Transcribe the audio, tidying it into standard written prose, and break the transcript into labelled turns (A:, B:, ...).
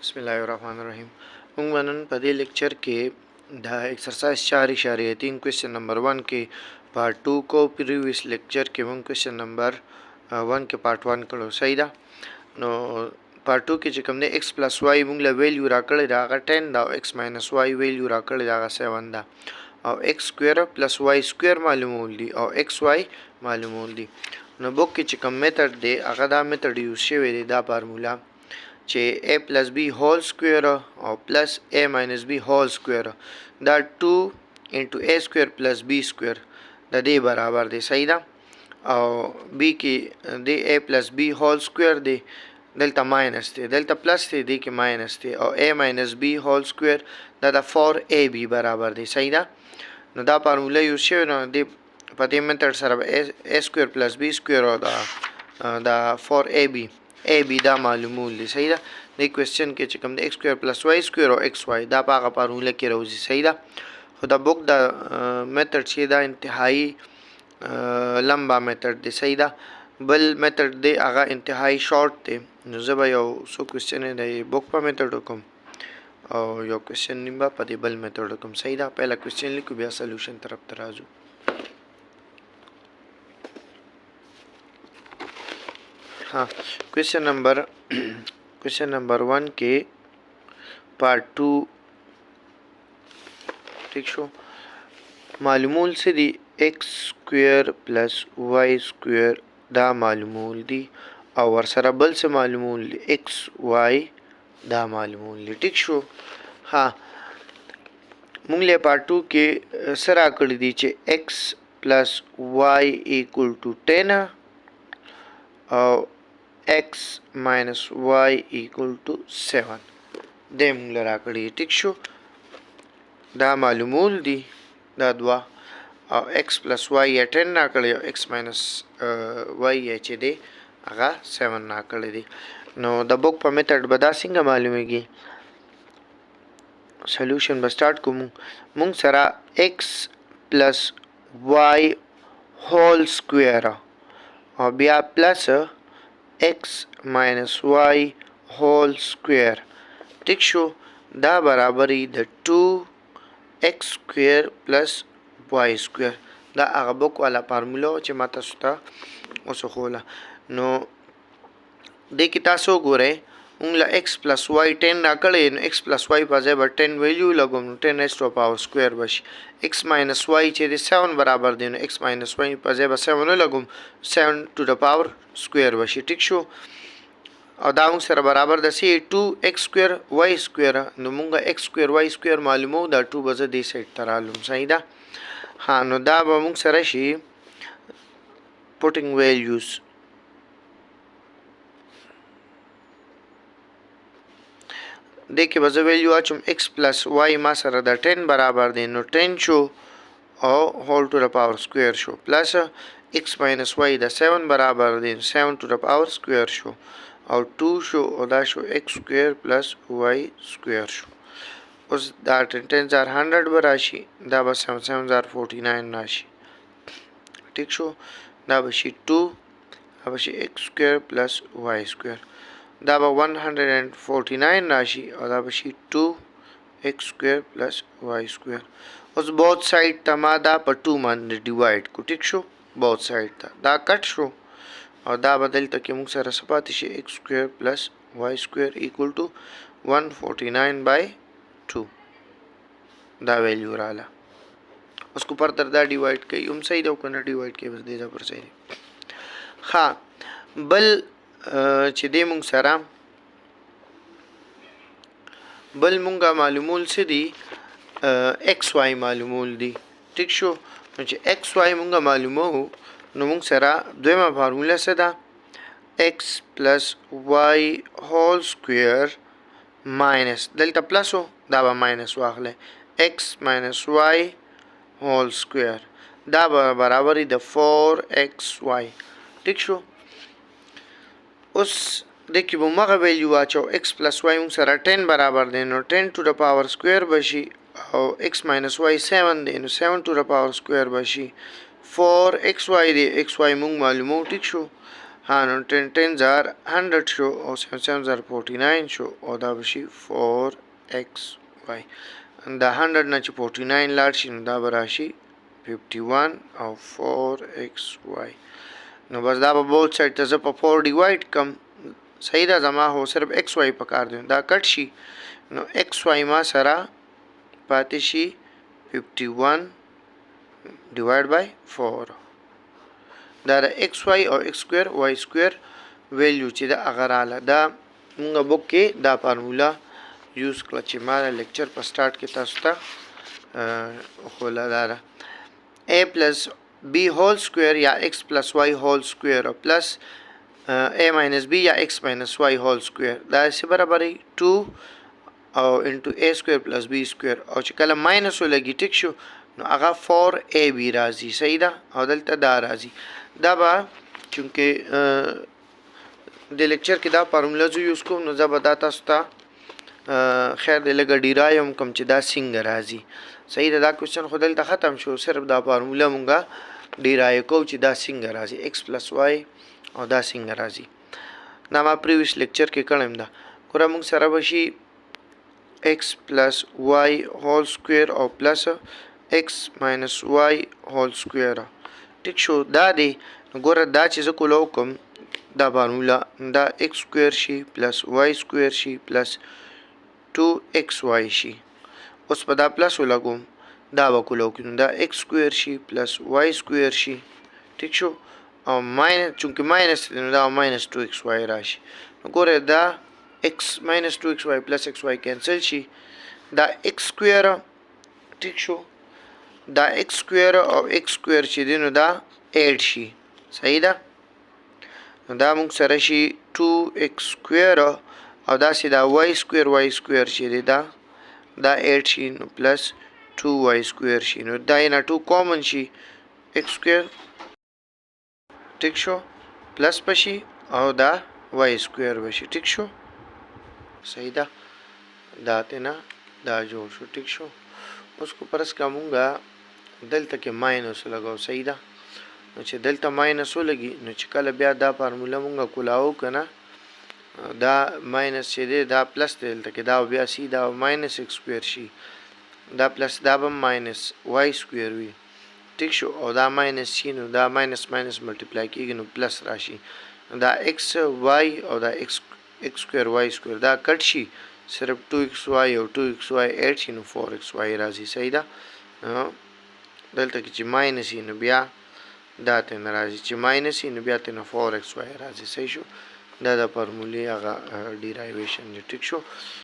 A: बिस्मिल्लाहिर्रहमानिर्रहीम। उंगनन पदे लेक्चर के द एक्सरसाइज 4.3 क्वेश्चन नंबर 1 के पार्ट 2 को प्रीवियस लेक्चर के वंग क्वेश्चन नंबर 1 के पार्ट 1 करो सही दा नो पार्ट 2 के چې کوم د x + y موږ له ویلیو راکړی دا 10 دا x - y ویلیو راکړی دا 7 دا او x سکوير + y سکوير معلومول دي او xy معلومول دي. نو بوک کې چې کوم میتھډ دی هغه دا میتھډ یوز شوی دی دا فارمولا چې a + b هول سکوير او پلس a - b هول سکوير دا 2 * a سکوير + b سکوير د دې برابر دی صحیح ده او b کې د a + b هول سکوير دی دلته ماینس دی دلته پلس دی دی کې ماینس دی او a - b هول سکوير دا د 4ab برابر دی صحیح ده. نو دا فارمولا یوز شوی نو د په دې میتھډ سره a سکوير + b سکوير او دا 4ab دا معلومول دي صحیح ده. د کوېسچن کې چې کوم د x سکوير + y سکوير او xy دا په هغه فارمولا کې راوځي صحیح ده. خو دا بوک دا میتھډ چې دا انتهایی لمبا میتھډ دی صحیح ده. بل میتھډ دی هغه انتهایی شارټ دی. نو زه به یو څو کوېسچن د بوک په میتھډ وکم او یو کوېسچن نیم په دې بل میتھډ وکم صحیح ده. پهلا کوېسچن لیکو بیا سولوشن طرف ته راځو. हाँ क्वेश्चन नंबर 1 के पार्ट 2 ठीक शो मालूमूल से दी x स्क्वायर + y स्क्वायर दा मालूमूल दी और सरबल से मालूमूल दी x y दा मालूमूल दी ठीक शो. हाँ मुंगले पार्ट 2 के सरा कर दी चे x + y = 10 और x - y = 7 دې موږ راکړي ټیک شو دا معلومول دي دا دوا او x + y 10 راکړي او x - y چې دی هغه 7 راکړي دي. نو د بوک په میتھډ به دا څنګه معلومیږي سولوشن به سٹارټ کوم موږ سره x + y هول سکوير او بیا پلس x - y هول سکوير ٹھیک شو دا برابرې د 2x سکوير + y سکوير دا هغه بوک والا فارمولا چې ما تاسو ته وسخوله. نو دې کې تاسو ګورئ موږ له x + y 10 راکړی نو x + y په ځای به 10 ویلیو لګوم نو 10^² سکوير بشي. x - y چې د 7 برابر دی نو x - y په ځای به 7 لګوم 7^² سکوير بشي ټیک شو او دا موږ سره برابر د سی 2x سکوير y سکوير نو موږ x سکوير y سکوير معلومو دا 2 بزه دې سایت ته رالم صحیح ده. ها نو دا به موږ سره شي putting values دې کې بزه ویلیو اچوم x + y ما سره د 10 برابر دی نو 10 شو او هول ټو د پاور سکوير شو پلس x - y د 7 برابر دی 7^² سکوير شو او 2 شو او دا شو x سکوير + y سکوير شو. اوس دا 10^100 براشي دا به 7,749 راشي ٹھیک شو دا به شي 2 دا به شي x سکوير + y سکوير دا به 149 راشي او دا به شي 2x سکوير + y سکوير. اوس بوث ساید ته ما دا په 2 باندې ډیوایډ کو ټیک شو بوث ساید ته دا کټ شو او دا بدل ته کې موږ سره سپاتې شي x سکوير + y سکوير = 149/2 دا ویلیو رااله. اوس کو پر تر دا ډیوایډ کوي هم صحیح ده کنه ډیوایډ کوي بس دې دا پر صحیح. ها بل چې دې موږ سره بل مونږه معلومول څه دي xy معلومول دي ټیک شو. نو چې xy مونږه معلومو نو مونږ سره دویمه فارمولا څه ده x + y هول سکوير ماینس دلته پلس دا به ماینس واخلې x - y هول سکوير دا به برابر د 4xy ټیک شو. اوس د کې به مغه ویلیو واچو x + y موږ سره 10 برابر دی نو 10^² سکوير بشي او x - y 7 دی نو 7^² سکوير بشي 4xy دی xy موږ معلومو ټیک شو. ها نو 10 زار 100 شو او 7 زار 49 شو او دا بشي 4xy. دا 100 نه چې 49 لاړ شي نو دا به راشي 51 او 4xy. نو بس دا به بوت سایډ ته زه په 4 ډیوایډ کم. صحیح ده، زما هو صرف xy پکار دی، دا کټ شي نو xy ما سره پاتې شي 51 ډیوایډ بای 4. دا د xy او x سکویر y سکویر ویلیو چې دا هغه رااله. دا موږ بوک کې دا فارمولا یوز کړه چې ما لیکچر په سٹارټ کې تاسو ته خوله داره a پلس b هول سکویر یا x پلس y هول سکویر پلس a ماینس b یا x ماینس y هول سکویر دا څه برابرې 2 او انټو a سکویر پلس b سکویر او چې کله ماینس ولګي ټیک شو نو هغه 4ab راځي. صحیح ده، او دلته دا راځي. دا به چونکې د لیکچر کې دا فارمولا زه یوز کوم نو زه به دا تاسو ته خیر دی لږه ډیرایم کوم چې دا څنګه راځي. صحیح ده، دا کوېسچن خو دلته ختم شو، صرف دا فارمولا مونږه ډیرای کوو چې دا څنګه راځي x پلس y او دا څنګه راځي. دا ما پریویس لیکچر کې کړم. دا ګوره مونږ سره به شي x پلس y هول سکویر او پلس x ماینس y هول سکویر. ټیک شو، دا دی. ګوره دا چې زه کوله وکم دا فارمولا دا x سکویر شي پلس y سکویر شي پلس 2xy شي. اوس په دا پلس ولګوم دا به کوله وکړو دا x سکویر شي پلس y سکویر شي. ټیک شو، او ماینس چونکې ماینس دی نو دا ماینس 2xy راشي. نو ګوره دا x ماینس 2xy پلس xy کینسل شي، دا x سکویر. ټیک شو، دا x سکویر او x سکویر چې دی نو دا 8 شي. صحیح ده، نو دا موږ سره شي 2x سکویر او دا سي دا y سکویر چې دی دا 8 شي نو پلس 2y سکویر شي. نو دا نه 2 کامن شي x سکویر. ټیک شو، پلس بشي او دا y سکویر بشي. ټیک شو، صحیح ده، دا تینا دا جوړ شو. ټیک شو، اوس کو پرس کا مونږه دلته کې ماینس لګاو. صحیح ده، نو چې دلته ماینس ولګي نو چې کله بیا دا فارمولا مونږه کولاو کنه دا ماینس چې دی دا پلس دی دلته کې دا بیا سی دا ماینس x سکویر شي، دا پلس دا به ماینس y سکویر وي. ټیک شو، او دا ماینس شي نو دا ماینس ماینس ملټیپلای کېږي نو پلس راشي. دا x y او دا x سکویر y سکویر دا کټ شي، صرف 2xy او 2xy 8 شي نو 4xy راځي. صحیح ده، دلته کې چې ماینس شي نو بیا دا ته راځي، چې ماینس شي نو بیا ته 4xy راځي. صحیح شو، دا د فارمولې هغه ډیرایویشن دی. ټیک شو.